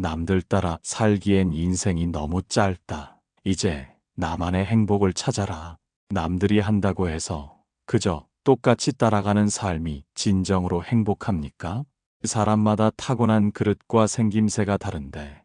남들 따라 살기엔 인생이 너무 짧다. 이제 나만의 행복을 찾아라. 남들이 한다고 해서 그저 똑같이 따라가는 삶이 진정으로 행복합니까? 사람마다 타고난 그릇과 생김새가 다른데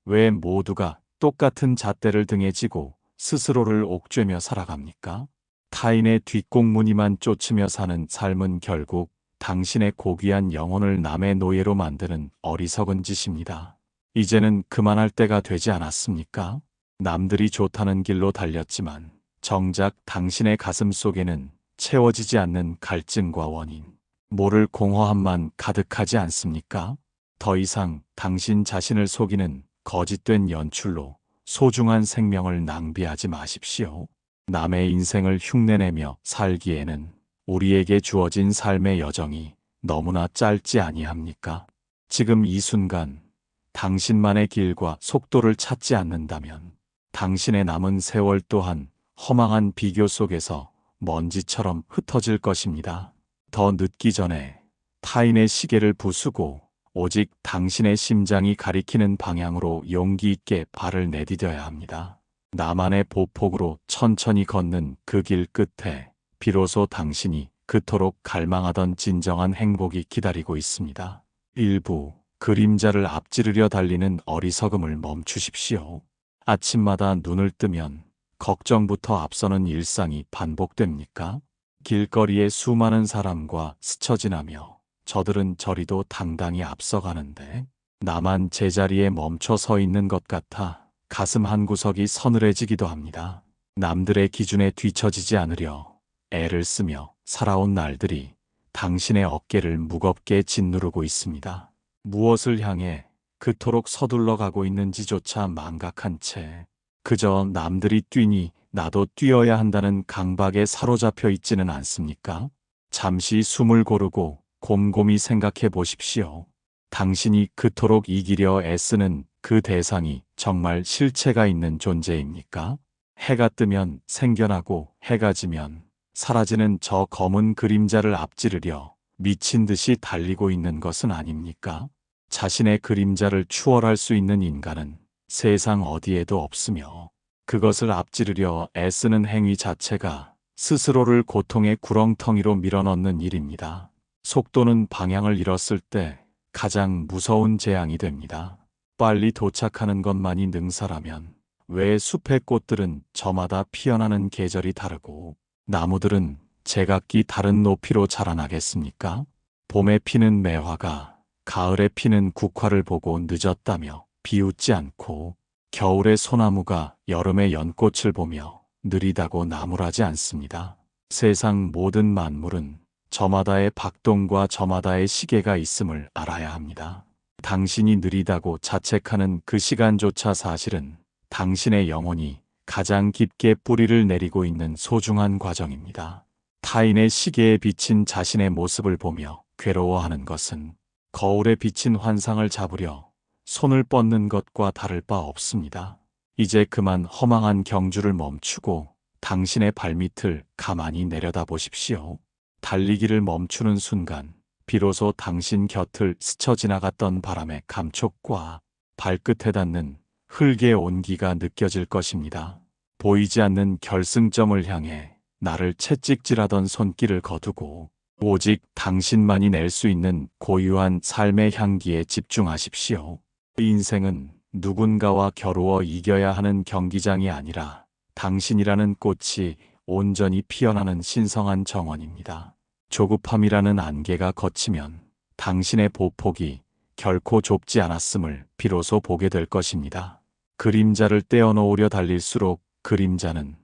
왜 모두가 똑같은 잣대를 등에 지고 스스로를 옥죄며 살아갑니까? 타인의 뒷공무니만 쫓으며 사는 삶은 결국 당신의 고귀한 영혼을 남의 노예로 만드는 어리석은 짓입니다. 이제는 그만할 때가 되지 않았습니까? 남들이 좋다는 길로 달렸지만 정작 당신의 가슴 속에는 채워지지 않는 갈증과 원인, 모를 공허함만 가득하지 않습니까? 더 이상 당신 자신을 속이는 거짓된 연출로 소중한 생명을 낭비하지 마십시오. 남의 인생을 흉내내며 살기에는 우리에게 주어진 삶의 여정이 너무나 짧지 아니합니까? 지금 이 순간 당신만의 길과 속도를 찾지 않는다면 당신의 남은 세월 또한 허망한 비교 속에서 먼지처럼 흩어질 것입니다. 더 늦기 전에 타인의 시계를 부수고 오직 당신의 심장이 가리키는 방향으로 용기 있게 발을 내디뎌야 합니다. 나만의 보폭으로 천천히 걷는 그 길 끝에 비로소 당신이 그토록 갈망하던 진정한 행복이 기다리고 있습니다. 일부 그림자를 앞지르려 달리는 어리석음을 멈추십시오. 아침마다 눈을 뜨면 걱정부터 앞서는 일상이 반복됩니까? 길거리에 수많은 사람과 스쳐 지나며 저들은 저리도 당당히 앞서가는데 나만 제자리에 멈춰 서 있는 것 같아 가슴 한구석이 서늘해지기도 합니다. 남들의 기준에 뒤처지지 않으려 애를 쓰며 살아온 날들이 당신의 어깨를 무겁게 짓누르고 있습니다. 무엇을 향해 그토록 서둘러 가고 있는지조차 망각한 채 그저 남들이 뛰니 나도 뛰어야 한다는 강박에 사로잡혀 있지는 않습니까? 잠시 숨을 고르고 곰곰이 생각해 보십시오. 당신이 그토록 이기려 애쓰는 그 대상이 정말 실체가 있는 존재입니까? 해가 뜨면 생겨나고 해가 지면 사라지는 저 검은 그림자를 앞지르려 미친 듯이 달리고 있는 것은 아닙니까? 자신의 그림자를 추월할 수 있는 인간은 세상 어디에도 없으며 그것을 앞지르려 애쓰는 행위 자체가 스스로를 고통의 구렁텅이로 밀어넣는 일입니다. 속도는 방향을 잃었을 때 가장 무서운 재앙이 됩니다. 빨리 도착하는 것만이 능사라면 왜 숲의 꽃들은 저마다 피어나는 계절이 다르고 나무들은 제각기 다른 높이로 자라나겠습니까? 봄에 피는 매화가 가을에 피는 국화를 보고 늦었다며 비웃지 않고 겨울의 소나무가 여름의 연꽃을 보며 느리다고 나무라지 않습니다. 세상 모든 만물은 저마다의 박동과 저마다의 시계가 있음을 알아야 합니다. 당신이 느리다고 자책하는 그 시간조차 사실은 당신의 영혼이 가장 깊게 뿌리를 내리고 있는 소중한 과정입니다. 타인의 시계에 비친 자신의 모습을 보며 괴로워하는 것은 거울에 비친 환상을 잡으려 손을 뻗는 것과 다를 바 없습니다. 이제 그만 허망한 경주를 멈추고 당신의 발밑을 가만히 내려다 보십시오. 달리기를 멈추는 순간 비로소 당신 곁을 스쳐 지나갔던 바람의 감촉과 발끝에 닿는 흙의 온기가 느껴질 것입니다. 보이지 않는 결승점을 향해 나를 채찍질하던 손길을 거두고 오직 당신만이 낼 수 있는 고유한 삶의 향기에 집중하십시오. 인생은 누군가와 겨루어 이겨야 하는 경기장이 아니라 당신이라는 꽃이 온전히 피어나는 신성한 정원입니다. 조급함이라는 안개가 걷히면 당신의 보폭이 결코 좁지 않았음을 비로소 보게 될 것입니다. 그림자를 떼어놓으려 달릴수록 그림자는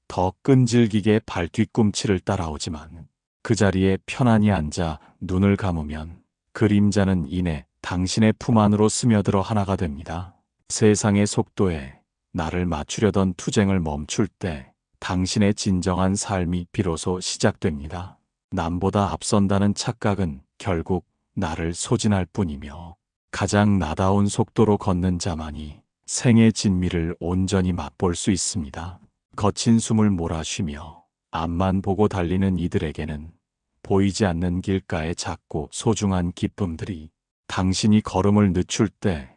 더 끈질기게 발 뒤꿈치를 따라오지만 그 자리에 편안히 앉아 눈을 감으면 그림자는 이내 당신의 품 안으로 스며들어 하나가 됩니다. 세상의 속도에 나를 맞추려던 투쟁을 멈출 때 당신의 진정한 삶이 비로소 시작됩니다. 남보다 앞선다는 착각은 결국 나를 소진할 뿐이며 가장 나다운 속도로 걷는 자만이 생의 진미를 온전히 맛볼 수 있습니다. 거친 숨을 몰아쉬며 앞만 보고 달리는 이들에게는 보이지 않는 길가의 작고 소중한 기쁨들이 당신이 걸음을 늦출 때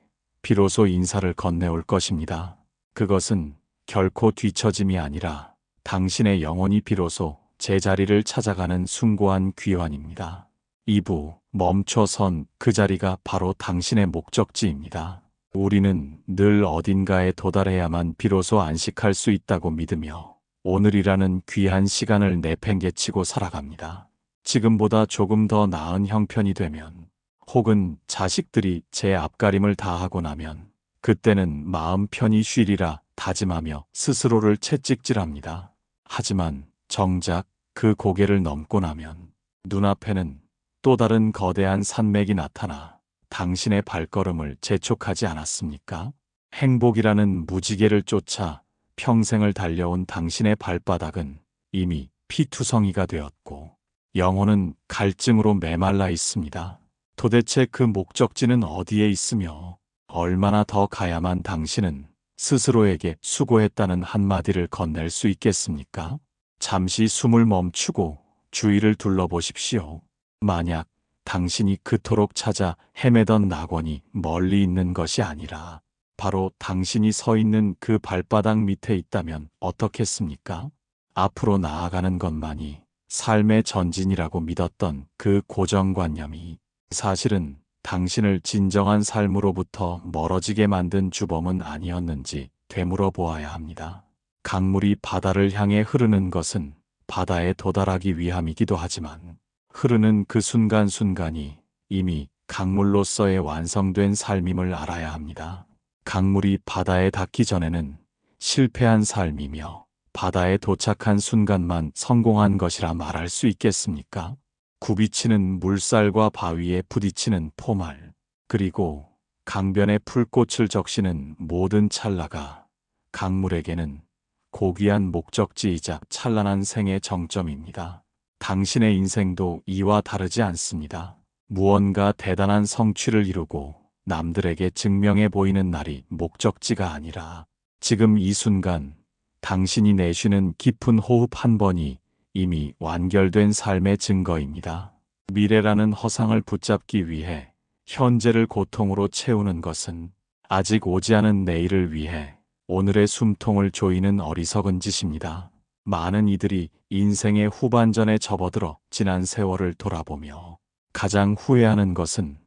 비로소 인사를 건네올 것입니다. 그것은 결코 뒤처짐이 아니라 당신의 영혼이 비로소 제자리를 찾아가는 숭고한 귀환입니다. 2부 멈춰선 그 자리가 바로 당신의 목적지입니다. 우리는 늘 어딘가에 도달해야만 비로소 안식할 수 있다고 믿으며 오늘이라는 귀한 시간을 내팽개치고 살아갑니다. 지금보다 조금 더 나은 형편이 되면, 혹은 자식들이 제 앞가림을 다 하고 나면 그때는 마음 편히 쉬리라 다짐하며 스스로를 채찍질합니다. 하지만 정작 그 고개를 넘고 나면 눈앞에는 또 다른 거대한 산맥이 나타나 당신의 발걸음을 재촉하지 않았습니까? 행복이라는 무지개를 쫓아 평생을 달려온 당신의 발바닥은 이미 피투성이가 되었고 영혼은 갈증으로 메말라 있습니다. 도대체 그 목적지는 어디에 있으며 얼마나 더 가야만 당신은 스스로에게 수고했다는 한마디를 건넬 수 있겠습니까? 잠시 숨을 멈추고 주위를 둘러보십시오. 만약 당신이 그토록 찾아 헤매던 낙원이 멀리 있는 것이 아니라 바로 당신이 서 있는 그 발바닥 밑에 있다면 어떻겠습니까? 앞으로 나아가는 것만이 삶의 전진이라고 믿었던 그 고정관념이 사실은 당신을 진정한 삶으로부터 멀어지게 만든 주범은 아니었는지 되물어 보아야 합니다. 강물이 바다를 향해 흐르는 것은 바다에 도달하기 위함이기도 하지만 흐르는 그 순간순간이 이미 강물로서의 완성된 삶임을 알아야 합니다. 강물이 바다에 닿기 전에는 실패한 삶이며 바다에 도착한 순간만 성공한 것이라 말할 수 있겠습니까? 굽이치는 물살과 바위에 부딪히는 포말, 그리고 강변에 풀꽃을 적시는 모든 찰나가 강물에게는 고귀한 목적지이자 찬란한 생의 정점입니다. 당신의 인생도 이와 다르지 않습니다. 무언가 대단한 성취를 이루고 남들에게 증명해 보이는 날이 목적지가 아니라 지금 이 순간 당신이 내쉬는 깊은 호흡 한 번이 이미 완결된 삶의 증거입니다. 미래라는 허상을 붙잡기 위해 현재를 고통으로 채우는 것은 아직 오지 않은 내일을 위해 오늘의 숨통을 조이는 어리석은 짓입니다. 많은 이들이 인생의 후반전에 접어들어 지난 세월을 돌아보며 가장 후회하는 것은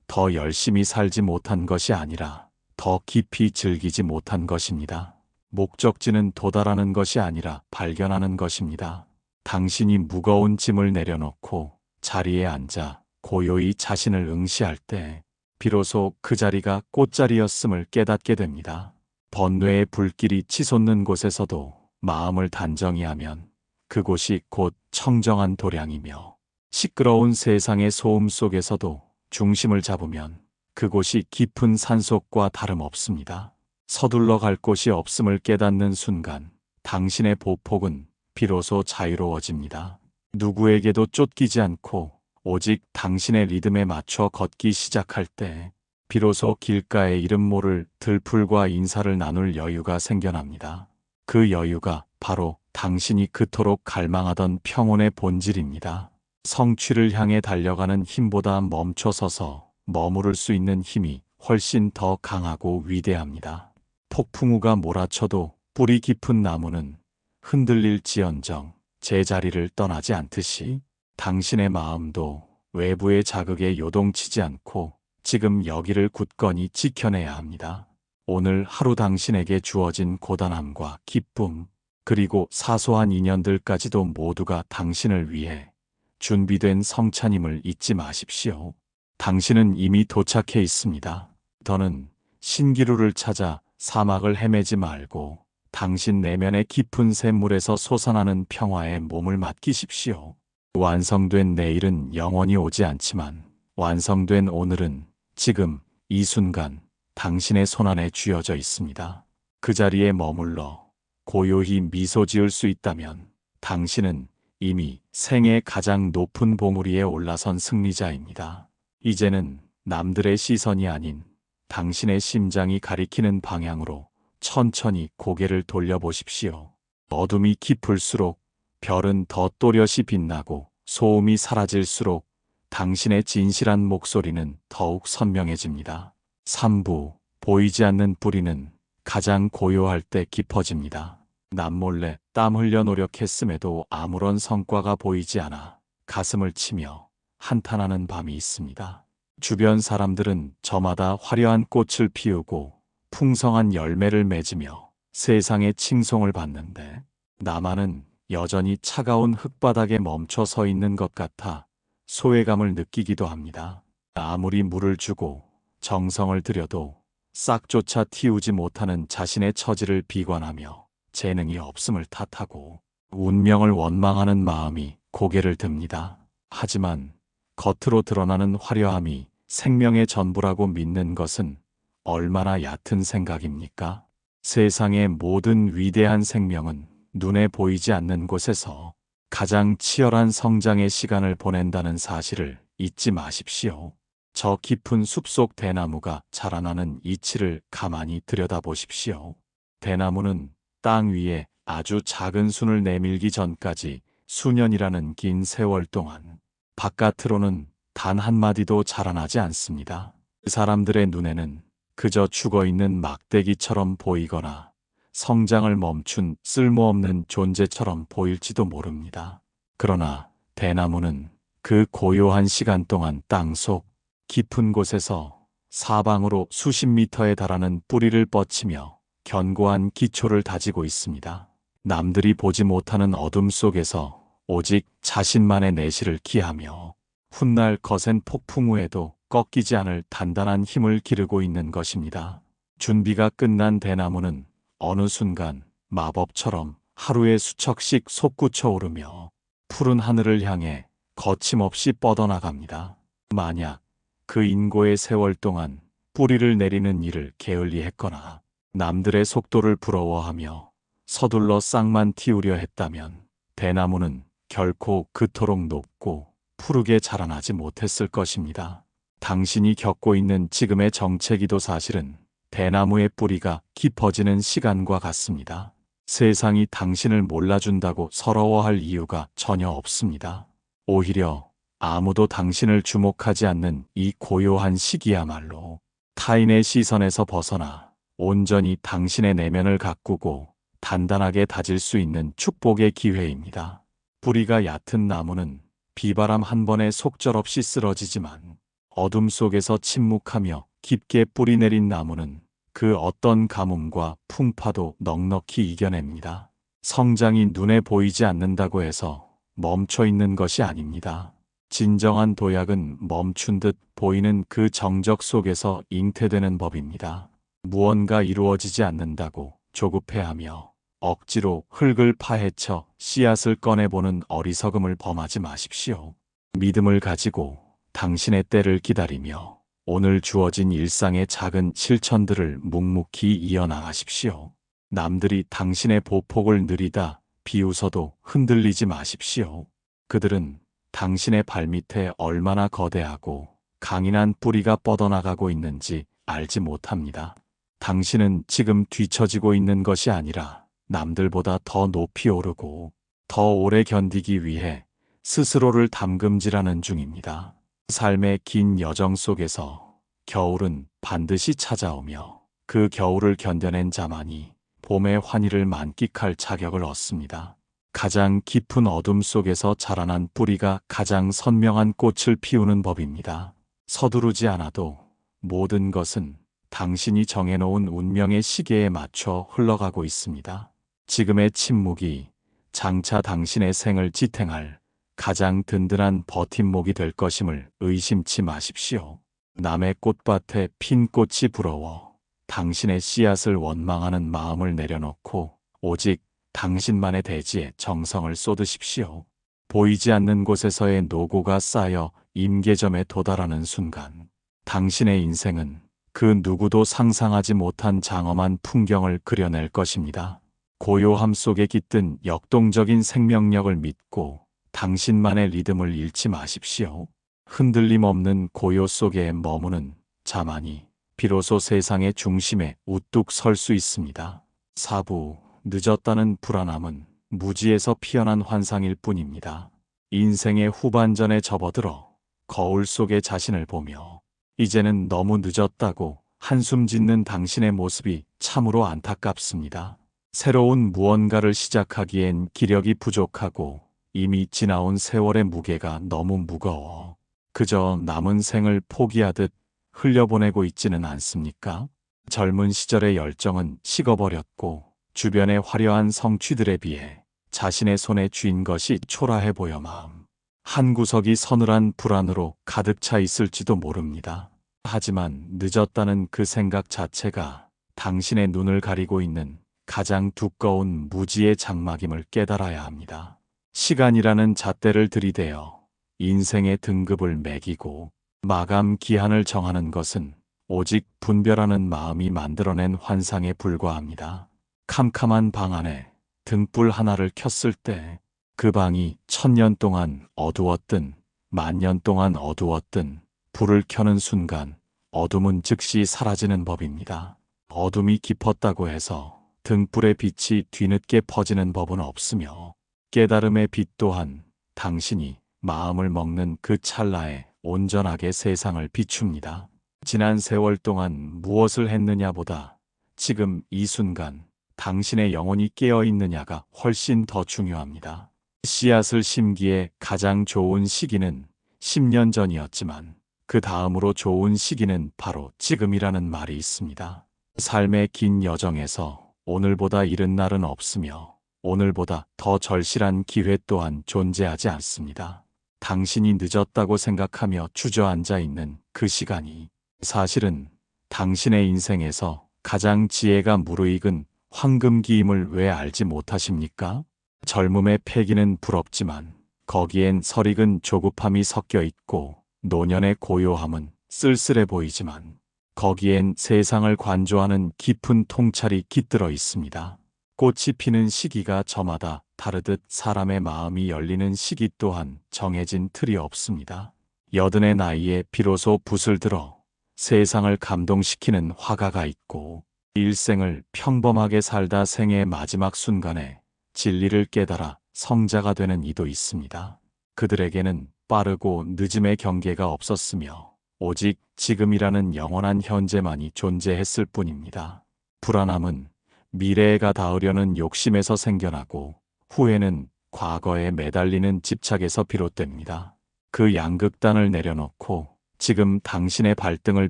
더 열심히 살지 못한 것이 아니라 더 깊이 즐기지 못한 것입니다. 목적지는 도달하는 것이 아니라 발견하는 것입니다. 당신이 무거운 짐을 내려놓고 자리에 앉아 고요히 자신을 응시할 때 비로소 그 자리가 꽃자리였음을 깨닫게 됩니다. 번뇌의 불길이 치솟는 곳에서도 마음을 단정히 하면 그곳이 곧 청정한 도량이며 시끄러운 세상의 소음 속에서도 중심을 잡으면 그곳이 깊은 산속과 다름없습니다. 서둘러 갈 곳이 없음을 깨닫는 순간 당신의 보폭은 비로소 자유로워집니다. 누구에게도 쫓기지 않고 오직 당신의 리듬에 맞춰 걷기 시작할 때 비로소 길가에 이름 모를 들풀과 인사를 나눌 여유가 생겨납니다. 그 여유가 바로 당신이 그토록 갈망하던 평온의 본질입니다. 성취를 향해 달려가는 힘보다 멈춰서서 머무를 수 있는 힘이 훨씬 더 강하고 위대합니다. 폭풍우가 몰아쳐도 뿌리 깊은 나무는 흔들릴지언정 제자리를 떠나지 않듯이 당신의 마음도 외부의 자극에 요동치지 않고 지금 여기를 굳건히 지켜내야 합니다. 오늘 하루 당신에게 주어진 고단함과 기쁨, 그리고 사소한 인연들까지도 모두가 당신을 위해 준비된 성찬임을 잊지 마십시오. 당신은 이미 도착해 있습니다. 더는 신기루를 찾아 사막을 헤매지 말고 당신 내면의 깊은 샘물에서 솟아나는 평화에 몸을 맡기십시오. 완성된 내일은 영원히 오지 않지만 완성된 오늘은 지금 이 순간 당신의 손안에 쥐어져 있습니다. 그 자리에 머물러 고요히 미소 지을 수 있다면 당신은 이미 생의 가장 높은 봉우리 위에 올라선 승리자입니다. 이제는 남들의 시선이 아닌 당신의 심장이 가리키는 방향으로 천천히 고개를 돌려보십시오. 어둠이 깊을수록 별은 더 또렷이 빛나고 소음이 사라질수록 당신의 진실한 목소리는 더욱 선명해집니다. 3부 보이지 않는 뿌리는 가장 고요할 때 깊어집니다. 남몰래 땀 흘려 노력했음에도 아무런 성과가 보이지 않아 가슴을 치며 한탄하는 밤이 있습니다. 주변 사람들은 저마다 화려한 꽃을 피우고 풍성한 열매를 맺으며 세상의 칭송을 받는데 나만은 여전히 차가운 흙바닥에 멈춰 서 있는 것 같아 소외감을 느끼기도 합니다. 아무리 물을 주고 정성을 들여도 싹조차 틔우지 못하는 자신의 처지를 비관하며 재능이 없음을 탓하고 운명을 원망하는 마음이 고개를 듭니다. 하지만 겉으로 드러나는 화려함이 생명의 전부라고 믿는 것은 얼마나 얕은 생각입니까? 세상의 모든 위대한 생명은 눈에 보이지 않는 곳에서 가장 치열한 성장의 시간을 보낸다는 사실을 잊지 마십시오. 저 깊은 숲속 대나무가 자라나는 이치를 가만히 들여다보십시오. 대나무는 땅 위에 아주 작은 순을 내밀기 전까지 수년이라는 긴 세월 동안 바깥으로는 단 한마디도 자라나지 않습니다. 사람들의 눈에는 그저 죽어있는 막대기처럼 보이거나 성장을 멈춘 쓸모없는 존재처럼 보일지도 모릅니다. 그러나 대나무는 그 고요한 시간 동안 땅속 깊은 곳에서 사방으로 수십 미터에 달하는 뿌리를 뻗치며 견고한 기초를 다지고 있습니다. 남들이 보지 못하는 어둠 속에서 오직 자신만의 내실을 기하며 훗날 거센 폭풍 후에도 꺾이지 않을 단단한 힘을 기르고 있는 것입니다. 준비가 끝난 대나무는 어느 순간 마법처럼 하루에 수척씩 솟구쳐 오르며 푸른 하늘을 향해 거침없이 뻗어나갑니다. 만약 그 인고의 세월 동안 뿌리를 내리는 일을 게을리했거나 남들의 속도를 부러워하며 서둘러 싹만 틔우려 했다면 대나무는 결코 그토록 높고 푸르게 자라나지 못했을 것입니다. 당신이 겪고 있는 지금의 정체기도 사실은 대나무의 뿌리가 깊어지는 시간과 같습니다. 세상이 당신을 몰라준다고 서러워할 이유가 전혀 없습니다. 오히려 아무도 당신을 주목하지 않는 이 고요한 시기야말로 타인의 시선에서 벗어나 온전히 당신의 내면을 가꾸고 단단하게 다질 수 있는 축복의 기회입니다. 뿌리가 얕은 나무는 비바람 한 번에 속절없이 쓰러지지만 어둠 속에서 침묵하며 깊게 뿌리 내린 나무는 그 어떤 가뭄과 풍파도 넉넉히 이겨냅니다. 성장이 눈에 보이지 않는다고 해서 멈춰 있는 것이 아닙니다. 진정한 도약은 멈춘 듯 보이는 그 정적 속에서 잉태되는 법입니다. 무언가 이루어지지 않는다고 조급해하며 억지로 흙을 파헤쳐 씨앗을 꺼내보는 어리석음을 범하지 마십시오. 믿음을 가지고 당신의 때를 기다리며 오늘 주어진 일상의 작은 실천들을 묵묵히 이어나가십시오. 남들이 당신의 보폭을 느리다 비웃어도 흔들리지 마십시오. 그들은 당신의 발밑에 얼마나 거대하고 강인한 뿌리가 뻗어나가고 있는지 알지 못합니다. 당신은 지금 뒤처지고 있는 것이 아니라 남들보다 더 높이 오르고 더 오래 견디기 위해 스스로를 담금질하는 중입니다. 삶의 긴 여정 속에서 겨울은 반드시 찾아오며 그 겨울을 견뎌낸 자만이 봄의 환희를 만끽할 자격을 얻습니다. 가장 깊은 어둠 속에서 자라난 뿌리가 가장 선명한 꽃을 피우는 법입니다. 서두르지 않아도 모든 것은 당신이 정해놓은 운명의 시계에 맞춰 흘러가고 있습니다. 지금의 침묵이 장차 당신의 생을 지탱할 가장 든든한 버팀목이 될 것임을 의심치 마십시오. 남의 꽃밭에 핀 꽃이 부러워 당신의 씨앗을 원망하는 마음을 내려놓고 오직 당신만의 대지에 정성을 쏟으십시오. 보이지 않는 곳에서의 노고가 쌓여 임계점에 도달하는 순간 당신의 인생은 그 누구도 상상하지 못한 장엄한 풍경을 그려낼 것입니다. 고요함 속에 깃든 역동적인 생명력을 믿고 당신만의 리듬을 잃지 마십시오. 흔들림 없는 고요 속에 머무는 자만이 비로소 세상의 중심에 우뚝 설 수 있습니다. 사부, 늦었다는 불안함은 무지에서 피어난 환상일 뿐입니다. 인생의 후반전에 접어들어 거울 속의 자신을 보며 이제는 너무 늦었다고 한숨 짓는 당신의 모습이 참으로 안타깝습니다. 새로운 무언가를 시작하기엔 기력이 부족하고 이미 지나온 세월의 무게가 너무 무거워 그저 남은 생을 포기하듯 흘려보내고 있지는 않습니까? 젊은 시절의 열정은 식어버렸고 주변의 화려한 성취들에 비해 자신의 손에 쥔 것이 초라해 보여 마음 한구석이 서늘한 불안으로 가득 차 있을지도 모릅니다. 하지만 늦었다는 그 생각 자체가 당신의 눈을 가리고 있는 가장 두꺼운 무지의 장막임을 깨달아야 합니다. 시간이라는 잣대를 들이대어 인생의 등급을 매기고 마감 기한을 정하는 것은 오직 분별하는 마음이 만들어낸 환상에 불과합니다. 캄캄한 방 안에 등불 하나를 켰을 때 그 방이 1000년 동안 어두웠든 만년 동안 어두웠든 불을 켜는 순간 어둠은 즉시 사라지는 법입니다. 어둠이 깊었다고 해서 등불의 빛이 뒤늦게 퍼지는 법은 없으며 깨달음의 빛 또한 당신이 마음을 먹는 그 찰나에 온전하게 세상을 비춥니다. 지난 세월 동안 무엇을 했느냐보다 지금 이 순간 당신의 영혼이 깨어 있느냐가 훨씬 더 중요합니다. 씨앗을 심기에 가장 좋은 시기는 10년 전이었지만 그 다음으로 좋은 시기는 바로 지금이라는 말이 있습니다. 삶의 긴 여정에서 오늘보다 이른 날은 없으며 오늘보다 더 절실한 기회 또한 존재하지 않습니다. 당신이 늦었다고 생각하며 주저앉아 있는 그 시간이 사실은 당신의 인생에서 가장 지혜가 무르익은 황금기임을 왜 알지 못하십니까? 젊음의 패기는 부럽지만 거기엔 설익은 조급함이 섞여 있고 노년의 고요함은 쓸쓸해 보이지만 거기엔 세상을 관조하는 깊은 통찰이 깃들어 있습니다. 꽃이 피는 시기가 저마다 다르듯 사람의 마음이 열리는 시기 또한 정해진 틀이 없습니다. 80의 나이에 비로소 붓을 들어 세상을 감동시키는 화가가 있고 일생을 평범하게 살다 생애의 마지막 순간에 진리를 깨달아 성자가 되는 이도 있습니다. 그들에게는 빠르고 늦음의 경계가 없었으며 오직 지금이라는 영원한 현재만이 존재했을 뿐입니다. 불안함은 미래에가 닿으려는 욕심에서 생겨나고 후회는 과거에 매달리는 집착에서 비롯됩니다. 그 양극단을 내려놓고 지금 당신의 발등을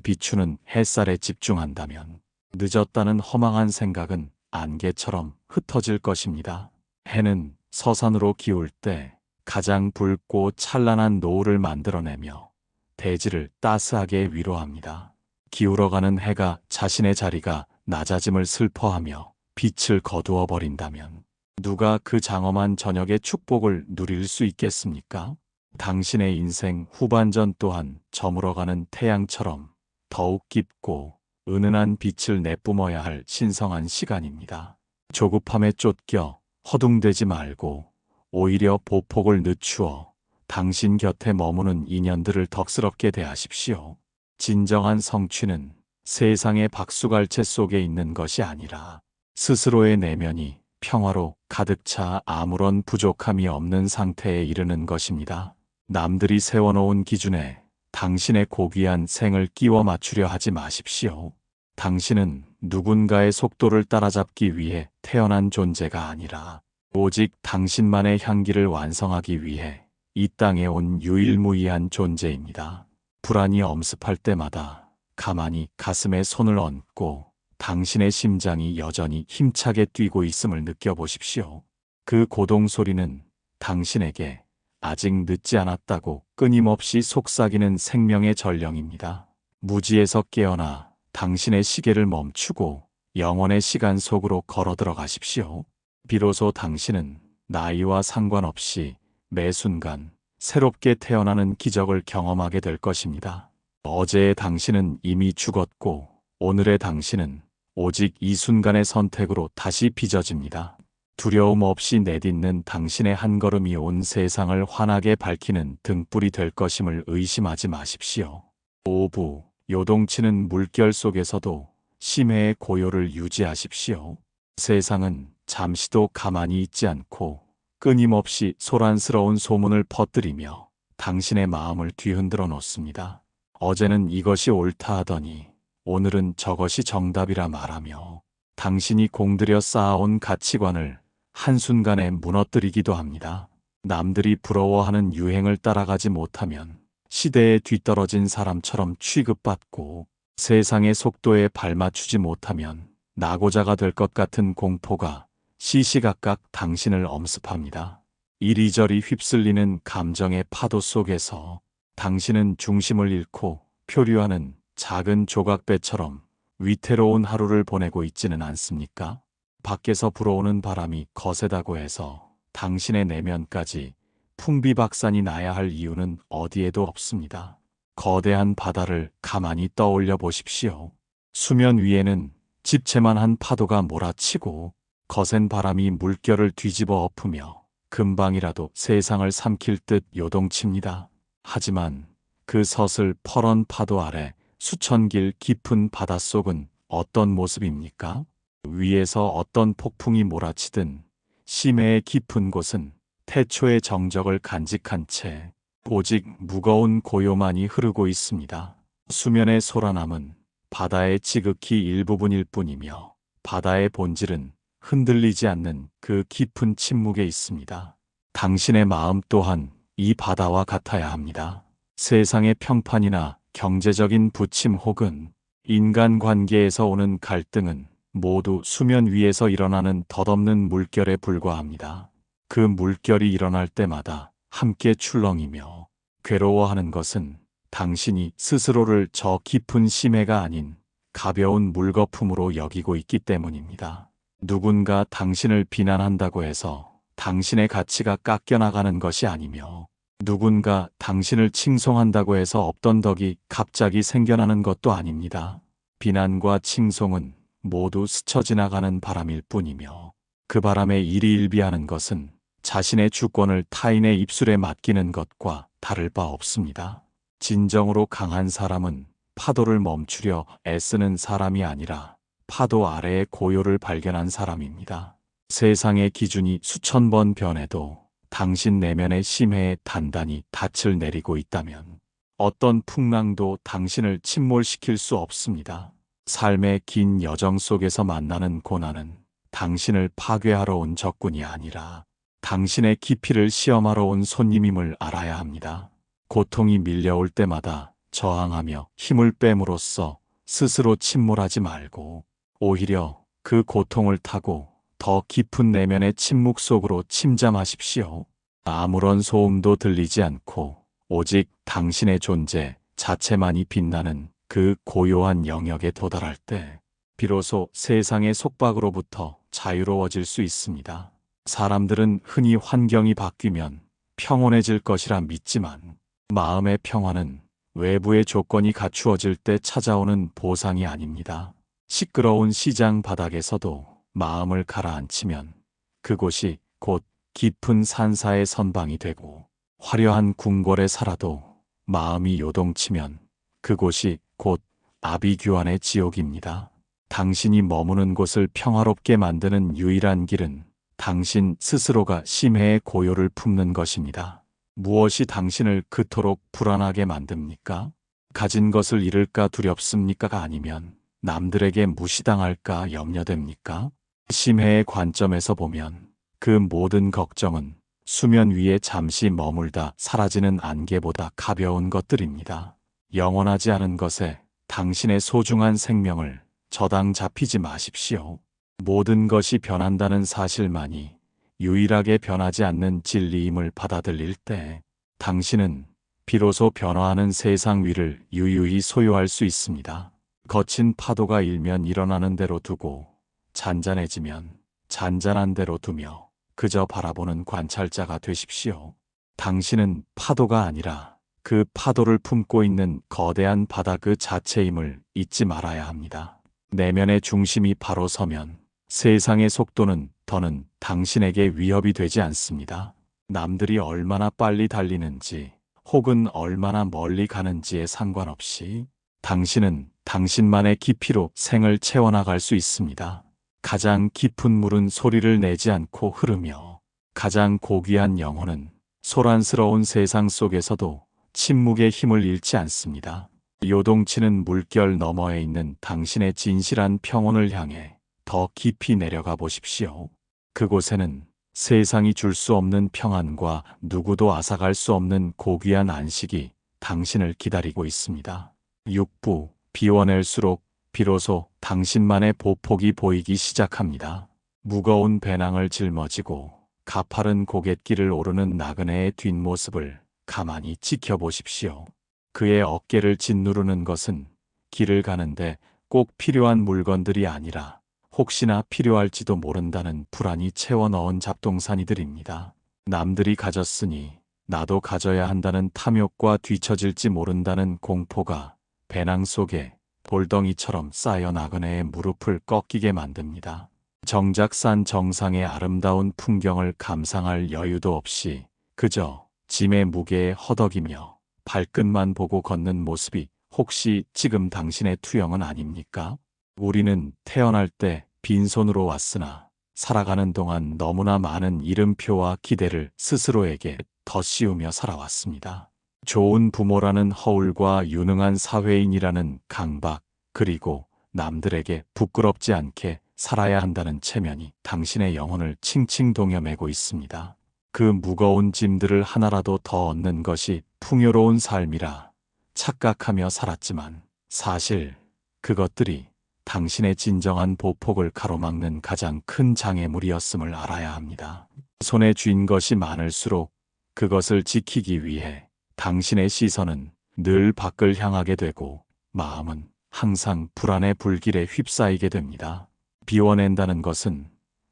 비추는 햇살에 집중한다면 늦었다는 허망한 생각은 안개처럼 흩어질 것입니다. 해는 서산으로 기울 때 가장 붉고 찬란한 노을을 만들어내며 대지를 따스하게 위로합니다. 기울어가는 해가 자신의 자리가 낮아짐을 슬퍼하며 빛을 거두어 버린다면 누가 그 장엄한 저녁의 축복을 누릴 수 있겠습니까? 당신의 인생 후반전 또한 저물어가는 태양처럼 더욱 깊고 은은한 빛을 내뿜어야 할 신성한 시간입니다. 조급함에 쫓겨 허둥대지 말고 오히려 보폭을 늦추어 당신 곁에 머무는 인연들을 덕스럽게 대하십시오. 진정한 성취는 세상의 박수갈채 속에 있는 것이 아니라 스스로의 내면이 평화로 가득 차 아무런 부족함이 없는 상태에 이르는 것입니다. 남들이 세워놓은 기준에 당신의 고귀한 생을 끼워 맞추려 하지 마십시오. 당신은 누군가의 속도를 따라잡기 위해 태어난 존재가 아니라 오직 당신만의 향기를 완성하기 위해 이 땅에 온 유일무이한 존재입니다. 불안이 엄습할 때마다 가만히 가슴에 손을 얹고 당신의 심장이 여전히 힘차게 뛰고 있음을 느껴보십시오. 그 고동 소리는 당신에게 아직 늦지 않았다고 끊임없이 속삭이는 생명의 전령입니다. 무지에서 깨어나 당신의 시계를 멈추고 영원의 시간 속으로 걸어 들어가십시오. 비로소 당신은 나이와 상관없이 매 순간 새롭게 태어나는 기적을 경험하게 될 것입니다. 어제의 당신은 이미 죽었고 오늘의 당신은 오직 이 순간의 선택으로 다시 빚어집니다. 두려움 없이 내딛는 당신의 한 걸음이 온 세상을 환하게 밝히는 등불이 될 것임을 의심하지 마십시오. 오부, 요동치는 물결 속에서도 심해의 고요를 유지하십시오. 세상은 잠시도 가만히 있지 않고 끊임없이 소란스러운 소문을 퍼뜨리며 당신의 마음을 뒤흔들어 놓습니다. 어제는 이것이 옳다 하더니 오늘은 저것이 정답이라 말하며 당신이 공들여 쌓아온 가치관을 한순간에 무너뜨리기도 합니다. 남들이 부러워하는 유행을 따라가지 못하면 시대에 뒤떨어진 사람처럼 취급받고 세상의 속도에 발맞추지 못하면 낙오자가 될 것 같은 공포가 시시각각 당신을 엄습합니다. 이리저리 휩쓸리는 감정의 파도 속에서 당신은 중심을 잃고 표류하는 작은 조각배처럼 위태로운 하루를 보내고 있지는 않습니까? 밖에서 불어오는 바람이 거세다고 해서 당신의 내면까지 풍비박산이 나야 할 이유는 어디에도 없습니다. 거대한 바다를 가만히 떠올려 보십시오. 수면 위에는 집채만한 파도가 몰아치고 거센 바람이 물결을 뒤집어 엎으며 금방이라도 세상을 삼킬 듯 요동칩니다. 하지만 그 서슬퍼런 파도 아래 수천 길 깊은 바닷속은 어떤 모습입니까? 위에서 어떤 폭풍이 몰아치든 심해의 깊은 곳은 태초의 정적을 간직한 채 오직 무거운 고요만이 흐르고 있습니다. 수면의 소라남은 바다의 지극히 일부분일 뿐이며 바다의 본질은 흔들리지 않는 그 깊은 침묵에 있습니다. 당신의 마음 또한 이 바다와 같아야 합니다. 세상의 평판이나 경제적인 부침 혹은 인간관계에서 오는 갈등은 모두 수면 위에서 일어나는 덧없는 물결에 불과합니다. 그 물결이 일어날 때마다 함께 출렁이며 괴로워하는 것은 당신이 스스로를 저 깊은 심해가 아닌 가벼운 물거품으로 여기고 있기 때문입니다. 누군가 당신을 비난한다고 해서 당신의 가치가 깎여나가는 것이 아니며 누군가 당신을 칭송한다고 해서 없던 덕이 갑자기 생겨나는 것도 아닙니다. 비난과 칭송은 모두 스쳐 지나가는 바람일 뿐이며 그 바람에 일희일비하는 것은 자신의 주권을 타인의 입술에 맡기는 것과 다를 바 없습니다. 진정으로 강한 사람은 파도를 멈추려 애쓰는 사람이 아니라 파도 아래의 고요를 발견한 사람입니다. 세상의 기준이 수천 번 변해도 당신 내면의 심해에 단단히 닻을 내리고 있다면 어떤 풍랑도 당신을 침몰시킬 수 없습니다. 삶의 긴 여정 속에서 만나는 고난은 당신을 파괴하러 온 적군이 아니라 당신의 깊이를 시험하러 온 손님임을 알아야 합니다. 고통이 밀려올 때마다 저항하며 힘을 뺨으로써 스스로 침몰하지 말고 오히려 그 고통을 타고 더 깊은 내면의 침묵 속으로 침잠하십시오. 아무런 소음도 들리지 않고 오직 당신의 존재 자체만이 빛나는 그 고요한 영역에 도달할 때 비로소 세상의 속박으로부터 자유로워질 수 있습니다. 사람들은 흔히 환경이 바뀌면 평온해질 것이라 믿지만 마음의 평화는 외부의 조건이 갖추어질 때 찾아오는 보상이 아닙니다. 시끄러운 시장 바닥에서도 마음을 가라앉히면 그곳이 곧 깊은 산사의 선방이 되고 화려한 궁궐에 살아도 마음이 요동치면 그곳이 곧 아비규환의 지옥입니다. 당신이 머무는 곳을 평화롭게 만드는 유일한 길은 당신 스스로가 심해의 고요를 품는 것입니다. 무엇이 당신을 그토록 불안하게 만듭니까? 가진 것을 잃을까 두렵습니까가 아니면 남들에게 무시당할까 염려됩니까? 심해의 관점에서 보면 그 모든 걱정은 수면 위에 잠시 머물다 사라지는 안개보다 가벼운 것들입니다. 영원하지 않은 것에 당신의 소중한 생명을 저당 잡히지 마십시오. 모든 것이 변한다는 사실만이 유일하게 변하지 않는 진리임을 받아들일 때 당신은 비로소 변화하는 세상 위를 유유히 소유할 수 있습니다. 거친 파도가 일면 일어나는 대로 두고 잔잔해지면 잔잔한 대로 두며 그저 바라보는 관찰자가 되십시오. 당신은 파도가 아니라 그 파도를 품고 있는 거대한 바다 그 자체임을 잊지 말아야 합니다. 내면의 중심이 바로 서면 세상의 속도는 더는 당신에게 위협이 되지 않습니다. 남들이 얼마나 빨리 달리는지 혹은 얼마나 멀리 가는지에 상관없이 당신은 당신만의 깊이로 생을 채워나갈 수 있습니다. 가장 깊은 물은 소리를 내지 않고 흐르며 가장 고귀한 영혼은 소란스러운 세상 속에서도 침묵의 힘을 잃지 않습니다. 요동치는 물결 너머에 있는 당신의 진실한 평온을 향해 더 깊이 내려가 보십시오. 그곳에는 세상이 줄 수 없는 평안과 누구도 앗아갈 수 없는 고귀한 안식이 당신을 기다리고 있습니다. 6부 비워낼수록 비로소 당신만의 보폭이 보이기 시작합니다. 무거운 배낭을 짊어지고 가파른 고갯길을 오르는 나그네의 뒷모습을 가만히 지켜보십시오. 그의 어깨를 짓누르는 것은 길을 가는데 꼭 필요한 물건들이 아니라 혹시나 필요할지도 모른다는 불안이 채워 넣은 잡동사니들입니다. 남들이 가졌으니 나도 가져야 한다는 탐욕과 뒤처질지 모른다는 공포가 배낭 속에 돌덩이처럼 쌓여 나그네의 무릎을 꺾이게 만듭니다. 정작 산 정상의 아름다운 풍경을 감상할 여유도 없이 그저 짐의 무게에 허덕이며 발끝만 보고 걷는 모습이 혹시 지금 당신의 투영은 아닙니까? 우리는 태어날 때 빈손으로 왔으나 살아가는 동안 너무나 많은 이름표와 기대를 스스로에게 덧씌우며 살아왔습니다. 좋은 부모라는 허울과 유능한 사회인이라는 강박, 그리고 남들에게 부끄럽지 않게 살아야 한다는 체면이 당신의 영혼을 칭칭 동여매고 있습니다. 그 무거운 짐들을 하나라도 더 얻는 것이 풍요로운 삶이라 착각하며 살았지만 사실 그것들이 당신의 진정한 보폭을 가로막는 가장 큰 장애물이었음을 알아야 합니다. 손에 쥔 것이 많을수록 그것을 지키기 위해 당신의 시선은 늘 밖을 향하게 되고 마음은 항상 불안의 불길에 휩싸이게 됩니다. 비워낸다는 것은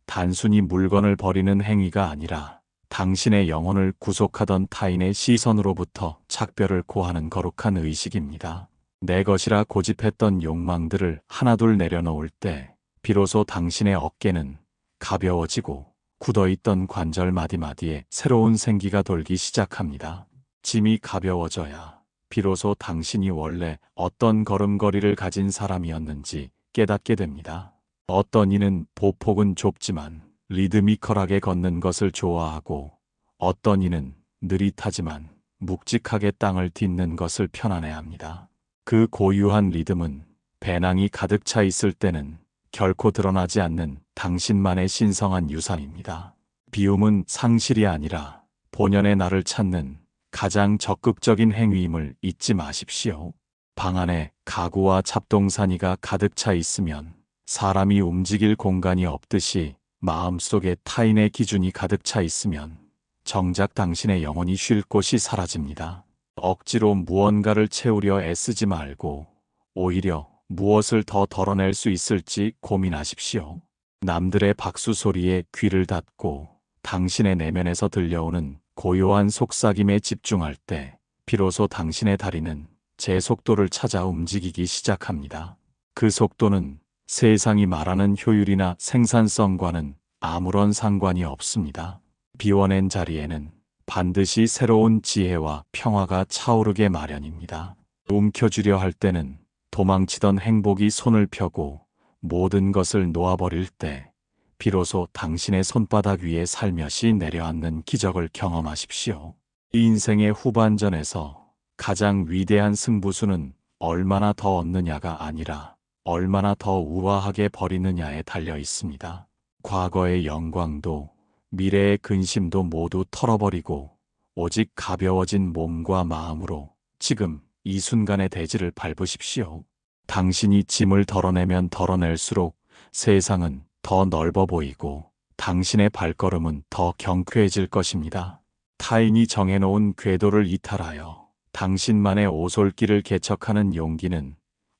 단순히 물건을 버리는 행위가 아니라 당신의 영혼을 구속하던 타인의 시선으로부터 작별을 고하는 거룩한 의식입니다. 내 것이라 고집했던 욕망들을 하나둘 내려놓을 때 비로소 당신의 어깨는 가벼워지고 굳어있던 관절 마디마디에 새로운 생기가 돌기 시작합니다. 짐이 가벼워져야 비로소 당신이 원래 어떤 걸음걸이를 가진 사람이었는지 깨닫게 됩니다. 어떤 이는 보폭은 좁지만 리드미컬하게 걷는 것을 좋아하고 어떤 이는 느릿하지만 묵직하게 땅을 딛는 것을 편안해합니다. 그 고유한 리듬은 배낭이 가득 차 있을 때는 결코 드러나지 않는 당신만의 신성한 유산입니다. 비움은 상실이 아니라 본연의 나를 찾는 가장 적극적인 행위임을 잊지 마십시오. 방 안에 가구와 잡동사니가 가득 차 있으면 사람이 움직일 공간이 없듯이 마음속에 타인의 기준이 가득 차 있으면 정작 당신의 영혼이 쉴 곳이 사라집니다. 억지로 무언가를 채우려 애쓰지 말고 오히려 무엇을 더 덜어낼 수 있을지 고민하십시오. 남들의 박수 소리에 귀를 닫고 당신의 내면에서 들려오는 고요한 속삭임에 집중할 때 비로소 당신의 다리는 제 속도를 찾아 움직이기 시작합니다. 그 속도는 세상이 말하는 효율이나 생산성과는 아무런 상관이 없습니다. 비워낸 자리에는 반드시 새로운 지혜와 평화가 차오르게 마련입니다. 움켜쥐려 할 때는 도망치던 행복이 손을 펴고 모든 것을 놓아버릴 때 비로소 당신의 손바닥 위에 살며시 내려앉는 기적을 경험하십시오. 인생의 후반전에서 가장 위대한 승부수는 얼마나 더 얻느냐가 아니라 얼마나 더 우아하게 버리느냐에 달려 있습니다. 과거의 영광도 미래의 근심도 모두 털어버리고 오직 가벼워진 몸과 마음으로 지금 이 순간의 대지를 밟으십시오. 당신이 짐을 덜어내면 덜어낼수록 세상은 더 넓어 보이고 당신의 발걸음은 더 경쾌해질 것입니다. 타인이 정해놓은 궤도를 이탈하여 당신만의 오솔길을 개척하는 용기는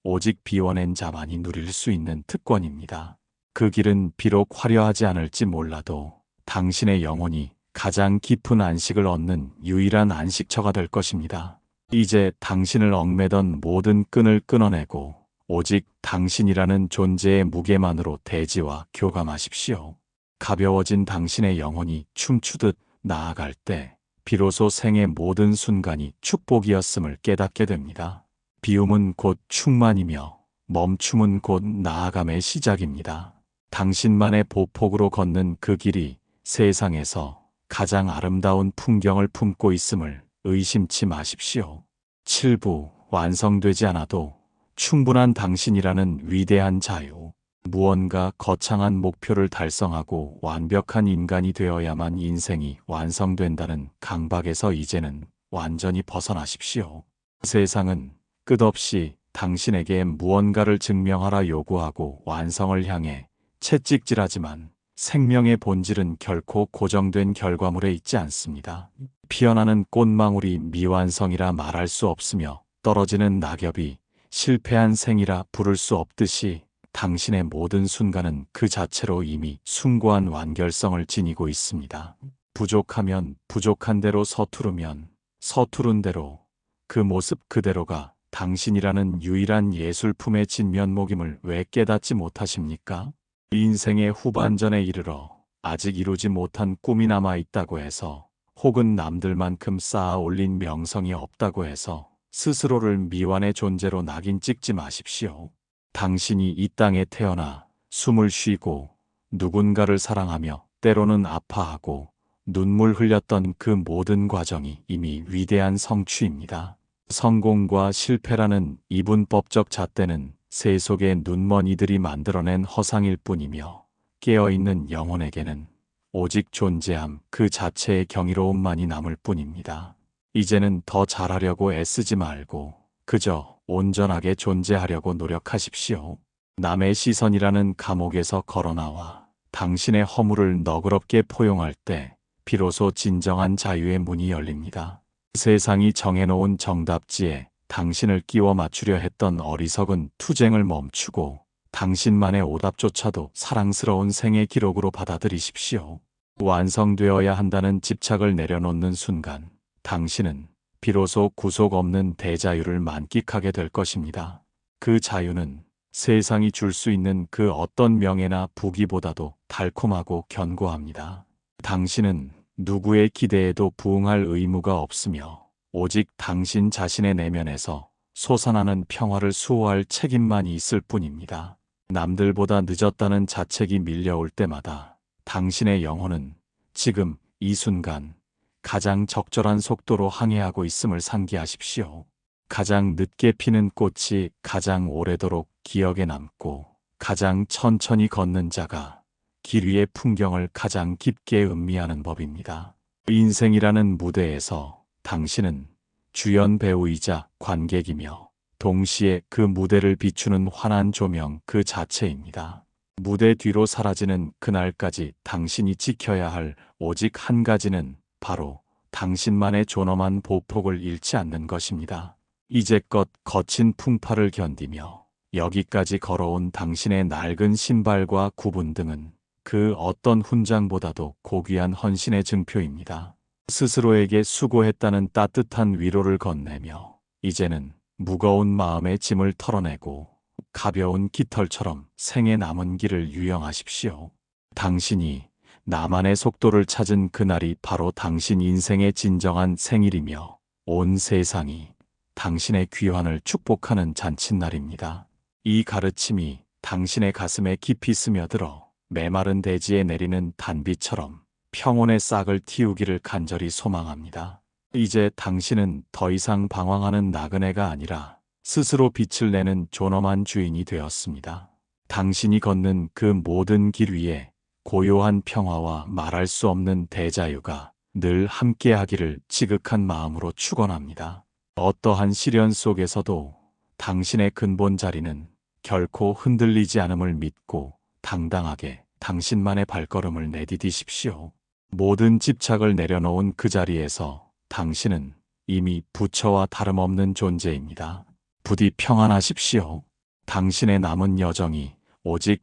오직 비워낸 자만이 누릴 수 있는 특권입니다. 그 길은 비록 화려하지 않을지 몰라도 당신의 영혼이 가장 깊은 안식을 얻는 유일한 안식처가 될 것입니다. 이제 당신을 얽매던 모든 끈을 끊어내고 오직 당신이라는 존재의 무게만으로 대지와 교감하십시오. 가벼워진 당신의 영혼이 춤추듯 나아갈 때 비로소 생의 모든 순간이 축복이었음을 깨닫게 됩니다. 비움은 곧 충만이며 멈춤은 곧 나아감의 시작입니다. 당신만의 보폭으로 걷는 그 길이 세상에서 가장 아름다운 풍경을 품고 있음을 의심치 마십시오. 7부 완성되지 않아도 충분한 당신이라는 위대한 자유. 무언가 거창한 목표를 달성하고 완벽한 인간이 되어야만 인생이 완성된다는 강박에서 이제는 완전히 벗어나십시오. 세상은 끝없이 당신에게 무언가를 증명하라 요구하고 완성을 향해 채찍질하지만 생명의 본질은 결코 고정된 결과물에 있지 않습니다. 피어나는 꽃망울이 미완성이라 말할 수 없으며 떨어지는 낙엽이 실패한 생이라 부를 수 없듯이 당신의 모든 순간은 그 자체로 이미 숭고한 완결성을 지니고 있습니다. 부족하면 부족한 대로 서투르면 서투른 대로 그 모습 그대로가 당신이라는 유일한 예술품의 진면목임을 왜 깨닫지 못하십니까? 인생의 후반전에 이르러 아직 이루지 못한 꿈이 남아 있다고 해서 혹은 남들만큼 쌓아 올린 명성이 없다고 해서 스스로를 미완의 존재로 낙인 찍지 마십시오. 당신이 이 땅에 태어나 숨을 쉬고 누군가를 사랑하며 때로는 아파하고 눈물 흘렸던 그 모든 과정이 이미 위대한 성취입니다. 성공과 실패라는 이분법적 잣대는 세속의 눈먼이들이 만들어낸 허상일 뿐이며 깨어있는 영혼에게는 오직 존재함 그 자체의 경이로움만이 남을 뿐입니다. 이제는 더 잘하려고 애쓰지 말고 그저 온전하게 존재하려고 노력하십시오. 남의 시선이라는 감옥에서 걸어나와 당신의 허물을 너그럽게 포용할 때 비로소 진정한 자유의 문이 열립니다. 세상이 정해놓은 정답지에 당신을 끼워 맞추려 했던 어리석은 투쟁을 멈추고 당신만의 오답조차도 사랑스러운 생의 기록으로 받아들이십시오. 완성되어야 한다는 집착을 내려놓는 순간 당신은 비로소 구속 없는 대자유를 만끽하게 될 것입니다. 그 자유는 세상이 줄 수 있는 그 어떤 명예나 부귀보다도 달콤하고 견고합니다. 당신은 누구의 기대에도 부응할 의무가 없으며 오직 당신 자신의 내면에서 솟아나는 평화를 수호할 책임만이 있을 뿐입니다. 남들보다 늦었다는 자책이 밀려올 때마다 당신의 영혼은 지금 이 순간 가장 적절한 속도로 항해하고 있음을 상기하십시오. 가장 늦게 피는 꽃이 가장 오래도록 기억에 남고 가장 천천히 걷는 자가 길 위의 풍경을 가장 깊게 음미하는 법입니다. 인생이라는 무대에서 당신은 주연 배우이자 관객이며 동시에 그 무대를 비추는 환한 조명 그 자체입니다. 무대 뒤로 사라지는 그날까지 당신이 지켜야 할 오직 한 가지는 바로 당신만의 존엄한 보폭을 잃지 않는 것입니다. 이제껏 거친 풍파를 견디며 여기까지 걸어온 당신의 낡은 신발과 구분 등은 그 어떤 훈장보다도 고귀한 헌신의 증표입니다. 스스로에게 수고했다는 따뜻한 위로를 건네며 이제는 무거운 마음의 짐을 털어내고 가벼운 깃털처럼 생에 남은 길을 유영하십시오. 당신이 나만의 속도를 찾은 그날이 바로 당신 인생의 진정한 생일이며 온 세상이 당신의 귀환을 축복하는 잔칫날입니다. 이 가르침이 당신의 가슴에 깊이 스며들어 메마른 대지에 내리는 단비처럼 평온의 싹을 틔우기를 간절히 소망합니다. 이제 당신은 더 이상 방황하는 나그네가 아니라 스스로 빛을 내는 존엄한 주인이 되었습니다. 당신이 걷는 그 모든 길 위에 고요한 평화와 말할 수 없는 대자유가 늘 함께하기를 지극한 마음으로 축원합니다. 어떠한 시련 속에서도 당신의 근본 자리는 결코 흔들리지 않음을 믿고 당당하게 당신만의 발걸음을 내디디십시오. 모든 집착을 내려놓은 그 자리에서 당신은 이미 부처와 다름없는 존재입니다. 부디 평안하십시오. 당신의 남은 여정이 오직